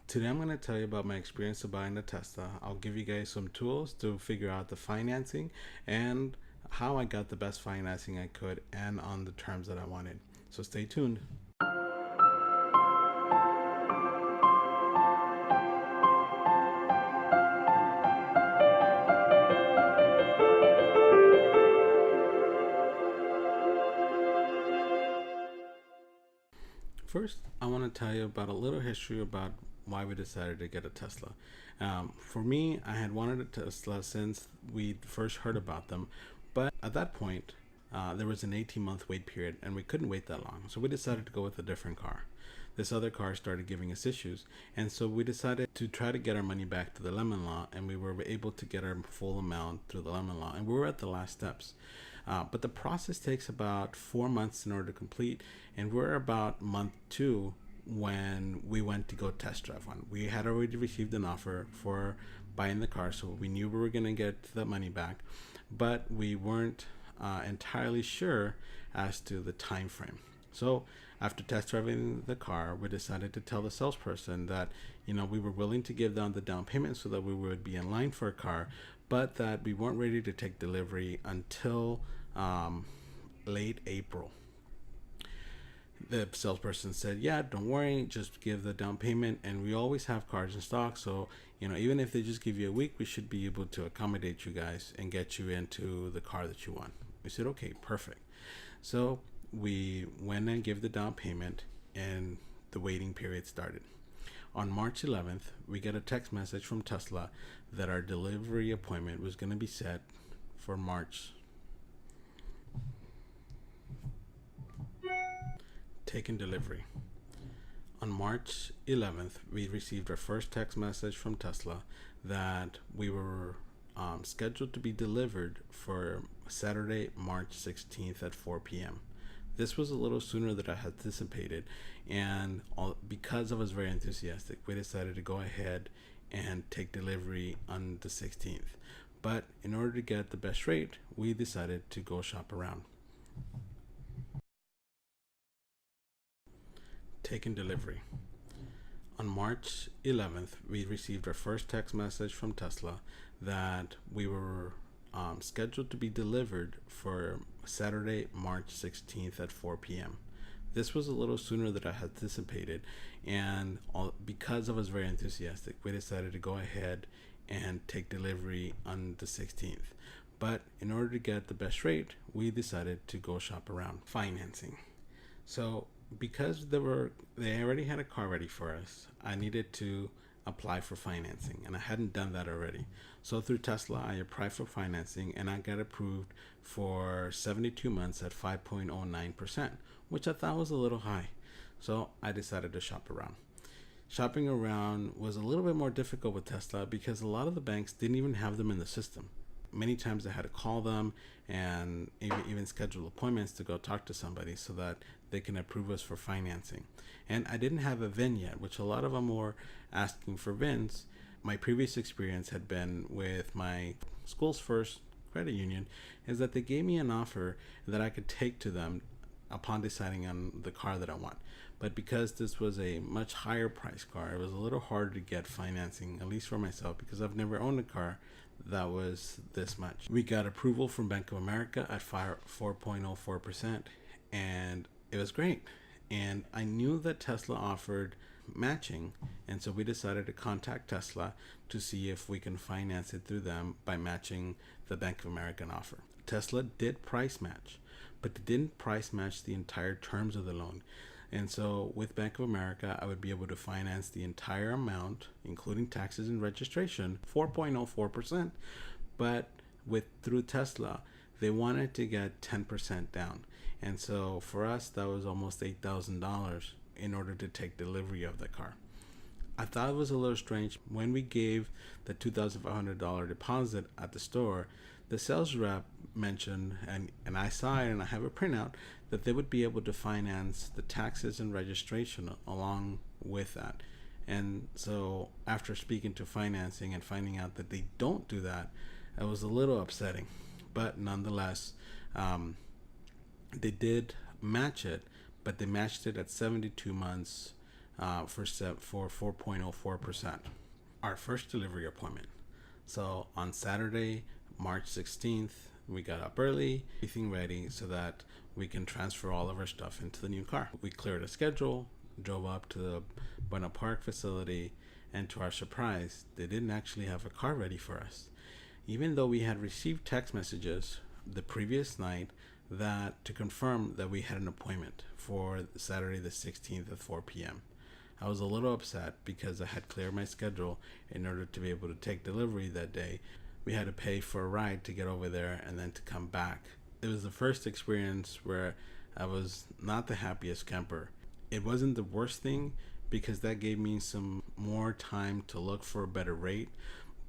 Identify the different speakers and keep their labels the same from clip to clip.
Speaker 1: Today I'm going to tell you about my experience of buying a Tesla. I'll give you guys some tools to figure out the financing and how I got the best financing I could and on the terms that I wanted. So stay tuned. First, I want to tell you about a little history about why we decided to get a Tesla. For me, I had wanted a Tesla since we first heard about them, but at that point, there was an 18-month wait period, and we couldn't wait that long. So we decided to go with a different car. This other car started giving us issues, and so we decided to try to get our money back to the lemon law, and we were able to get our full amount through the lemon law, and we were at the last steps. But the process takes about 4 months in order to complete, and we're about month 2 when we went to go test drive one. We had already received an offer for buying the car, so we knew we were going to get the money back, but we weren't entirely sure as to the time frame. So after test driving the car, we decided to tell the salesperson that we were willing to give down the down payment so that we would be in line for a car, but that we weren't ready to take delivery until late April. The salesperson said, yeah, don't worry, just give the down payment, and we always have cars in stock, so even if they just give you a week, we should be able to accommodate you guys and get you into the car that you want. We said, okay, perfect. So we went and gave the down payment, and the waiting period started. On March 11th, we get a text message from Tesla that our delivery appointment was going to be set for March. Taking delivery. On March 11th, we received our first text message from Tesla that we were scheduled to be delivered for Saturday, March 16th at 4 p.m. This was a little sooner than I had anticipated, and because I was very enthusiastic, we decided to go ahead and take delivery on the 16th. But in order to get the best rate, we decided to go shop around. Taking delivery. On March 11th, we received our first text message from Tesla that we were scheduled to be delivered for Saturday, March 16th at 4 p.m. This was a little sooner than I had anticipated, and because I was very enthusiastic, we decided to go ahead and take delivery on the 16th. But in order to get the best rate, we decided to go shop around. Financing. So because they already had a car ready for us, I needed to apply for financing, and I hadn't done that already. So through Tesla, I applied for financing, and I got approved for 72 months at 5.09%, which I thought was a little high. So I decided to shop around. Shopping around was a little bit more difficult with Tesla because a lot of the banks didn't even have them in the system. Many times I had to call them and even schedule appointments to go talk to somebody so that they can approve us for financing. And I didn't have a VIN yet, which a lot of them were asking for VINs. My previous experience had been with my school's first credit union, is that they gave me an offer that I could take to them upon deciding on the car that I want. But because this was a much higher price car, it was a little harder to get financing, at least for myself, because I've never owned a car that was this much. We got approval from Bank of America at 4.04%, and it was great. And I knew that Tesla offered matching, and so we decided to contact Tesla to see if we can finance it through them by matching the Bank of America offer. Tesla did price match, but they didn't price match the entire terms of the loan. And so with Bank of America, I would be able to finance the entire amount, including taxes and registration, 4.04%. But through Tesla, they wanted to get 10% down. And so for us, that was almost $8,000 in order to take delivery of the car. I thought it was a little strange. When we gave the $2,500 deposit at the store, the sales rep mentioned, and I saw it and I have a printout, that they would be able to finance the taxes and registration along with that. And so after speaking to financing and finding out that they don't do that, it was a little upsetting. But nonetheless, they did match it, but they matched it at 72 months for 4.04%. Our first delivery appointment. So on Saturday, March 16th, we got up early, everything ready so that we can transfer all of our stuff into the new car. We cleared a schedule, drove up to the Buena Park facility, and to our surprise, they didn't actually have a car ready for us. Even though we had received text messages the previous night that to confirm that we had an appointment for Saturday the 16th at 4 p.m. I was a little upset because I had cleared my schedule in order to be able to take delivery that day. We had to pay for a ride to get over there and then to come back. It was the first experience where I was not the happiest camper. It wasn't the worst thing because that gave me some more time to look for a better rate.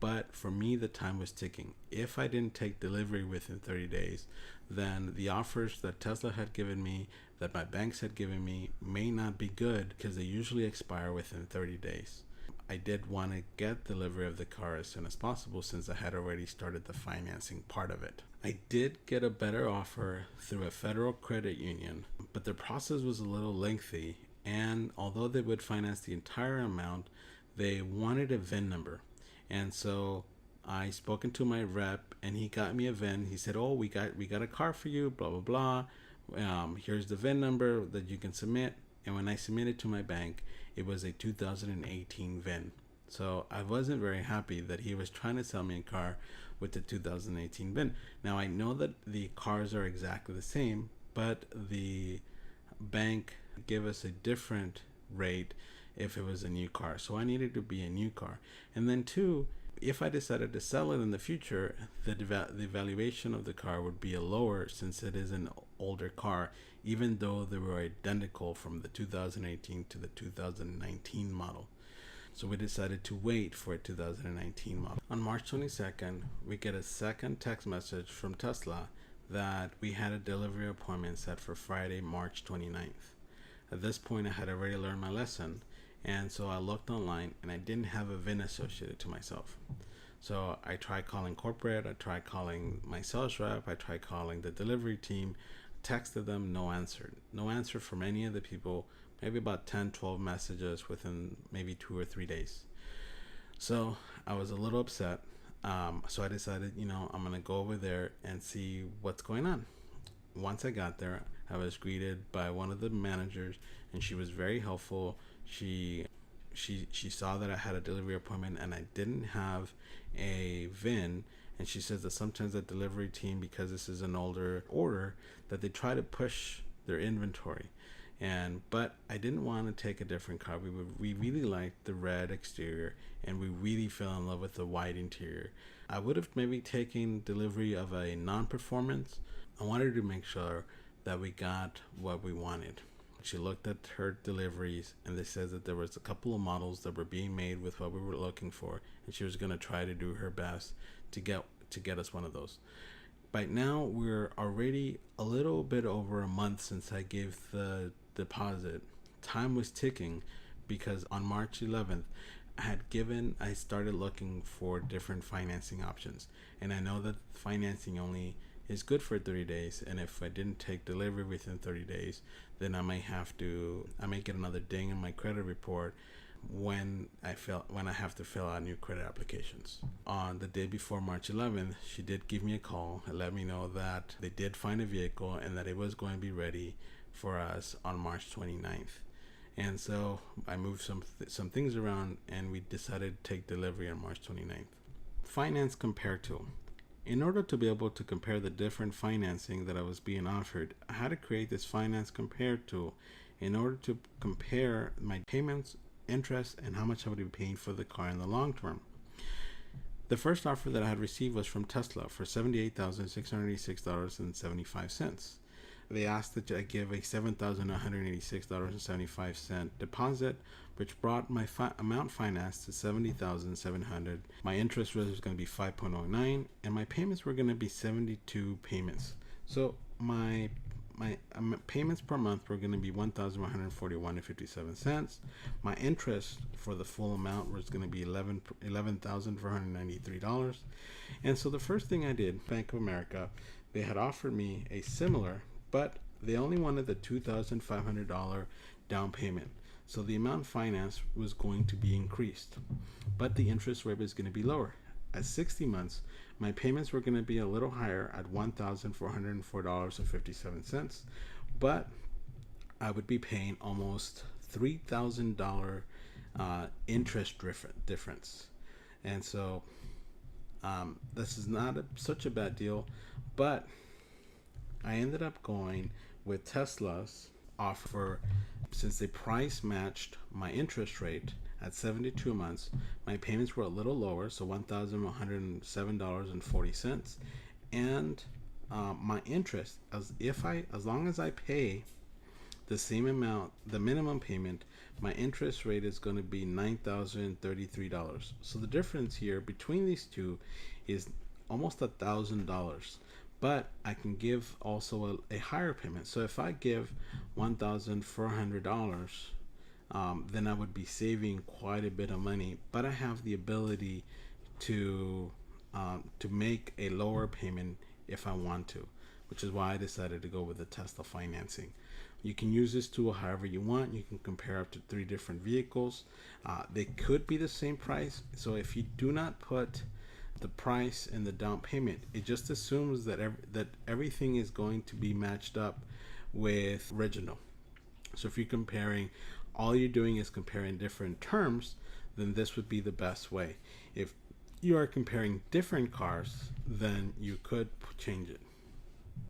Speaker 1: But for me, the time was ticking. If I didn't take delivery within 30 days, then the offers that Tesla had given me, that my banks had given me, may not be good because they usually expire within 30 days. I did want to get delivery of the car as soon as possible since I had already started the financing part of it. I did get a better offer through a federal credit union, but the process was a little lengthy, and although they would finance the entire amount, they wanted a VIN number. And so I spoken to my rep and he got me a VIN. He said, "Oh, we got a car for you, blah, blah, blah. Here's the VIN number that you can submit." And when I submitted to my bank, it was a 2018 VIN. So I wasn't very happy that he was trying to sell me a car with the 2018 VIN. Now I know that the cars are exactly the same, but the bank gave us a different rate if it was a new car. So I needed to be a new car. And then two, if I decided to sell it in the future, the valuation of the car would be lower since it is an older car, even though they were identical from the 2018 to the 2019 model. So we decided to wait for a 2019 model. On March 22nd, we get a second text message from Tesla that we had a delivery appointment set for Friday, March 29th. At this point, I had already learned my lesson, and so I looked online and I didn't have a VIN associated to myself. So I tried calling corporate, I tried calling my sales rep, I tried calling the delivery team, texted them, no answer. No answer from any of the people, maybe about 10, 12 messages within maybe 2 or 3 days. So I was a little upset. So I decided, I'm going to go over there and see what's going on. Once I got there, I was greeted by one of the managers, and she was very helpful. She saw that I had a delivery appointment and I didn't have a VIN, and she says that sometimes the delivery team, because this is an older order, that they try to push their inventory. But I didn't want to take a different car. We really liked the red exterior, and we really fell in love with the white interior. I would have maybe taken delivery of a non-performance. I wanted to make sure that we got what we wanted. She looked at her deliveries, and they said that there was a couple of models that were being made with what we were looking for, and she was going to try to do her best to get us one of those. By now, we're already a little bit over a month since I gave the deposit. Time was ticking because on March 11th, I started looking for different financing options, and I know that financing only is good for 30 days, and if I didn't take delivery within 30 days, then I might get another ding in my credit report when I have to fill out new credit applications. On the day before March 11th, she did give me a call and let me know that they did find a vehicle and that it was going to be ready for us on March 29th. And so I moved some things around, and we decided to take delivery on March 29th. Finance compare tool. In order to be able to compare the different financing that I was being offered, I had to create this finance compare tool in order to compare my payments, interest, and how much I would be paying for the car in the long term. The first offer that I had received was from Tesla for $78,686.75. They asked that I give a $7,186.75 deposit, which brought my amount financed to $70,700. My interest rate was going to be 5.09, and my payments were going to be 72 payments. So my payments per month were going to be $1,141.57. My interest for the full amount was going to be $11,493. And so the first thing I did, Bank of America, they had offered me a similar, but they only wanted the $2,500 down payment. So the amount financed was going to be increased, but the interest rate was going to be lower. At 60 months, my payments were going to be a little higher at $1,404.57, but I would be paying almost $3,000 interest difference. And so this is not such a bad deal, but I ended up going with Tesla's offer since they price matched my interest rate at 72 months. My payments were a little lower, so $1,107.40, and my interest, as long as I pay the same amount, the minimum payment, my interest rate is going to be $9,033. So the difference here between these two is almost $1,000. But I can give also a higher payment. So if I give $1,400, then I would be saving quite a bit of money. But I have the ability to make a lower payment if I want to, which is why I decided to go with the Tesla financing. You can use this tool however you want. You can compare up to 3 different vehicles. They could be the same price. So if you do not put the price and the down payment, it just assumes that everything is going to be matched up with original. So if you're comparing, all you're doing is comparing different terms, then this would be the best way. If you are comparing different cars, then you could change it.